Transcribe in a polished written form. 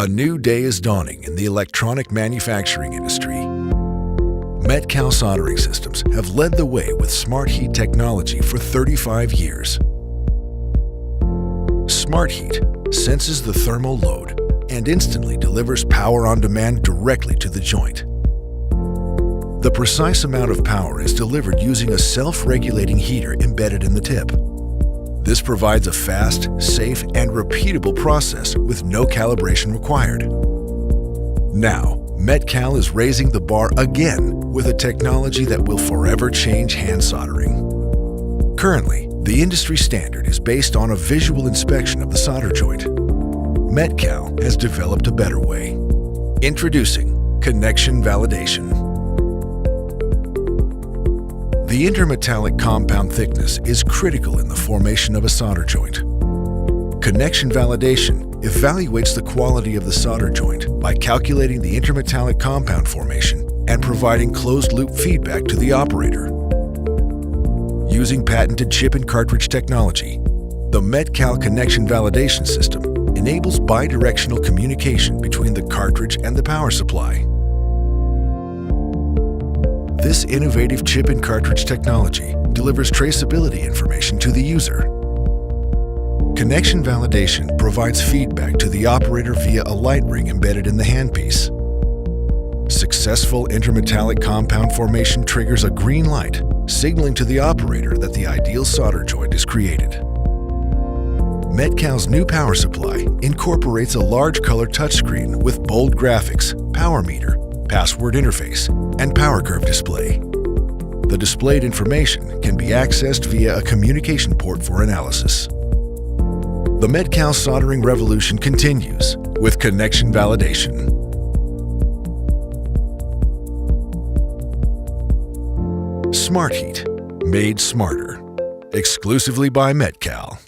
A new day is dawning in the electronic manufacturing industry. Metcal soldering systems have led the way with SmartHeat technology for 35 years. SmartHeat senses the thermal load and instantly delivers power on demand directly to the joint. The precise amount of power is delivered using a self-regulating heater embedded in the tip. This provides a fast, safe, and repeatable process with no calibration required. Now, Metcal is raising the bar again with a technology that will forever change hand soldering. Currently, the industry standard is based on a visual inspection of the solder joint. Metcal has developed a better way. Introducing connection validation. The intermetallic compound thickness is critical in the formation of a solder joint. Connection validation evaluates the quality of the solder joint by calculating the intermetallic compound formation and providing closed-loop feedback to the operator. Using patented chip and cartridge technology, the Metcal connection validation system enables bidirectional communication between the cartridge and the power supply. This innovative chip and cartridge technology delivers traceability information to the user. Connection validation provides feedback to the operator via a light ring embedded in the handpiece. Successful intermetallic compound formation triggers a green light, signaling to the operator that the ideal solder joint is created. Metcal's new power supply incorporates a large color touchscreen with bold graphics, power meter, password interface, and power curve display. The displayed information can be accessed via a communication port for analysis. The Metcal soldering revolution continues with connection validation. SmartHeat, made smarter. Exclusively by Metcal.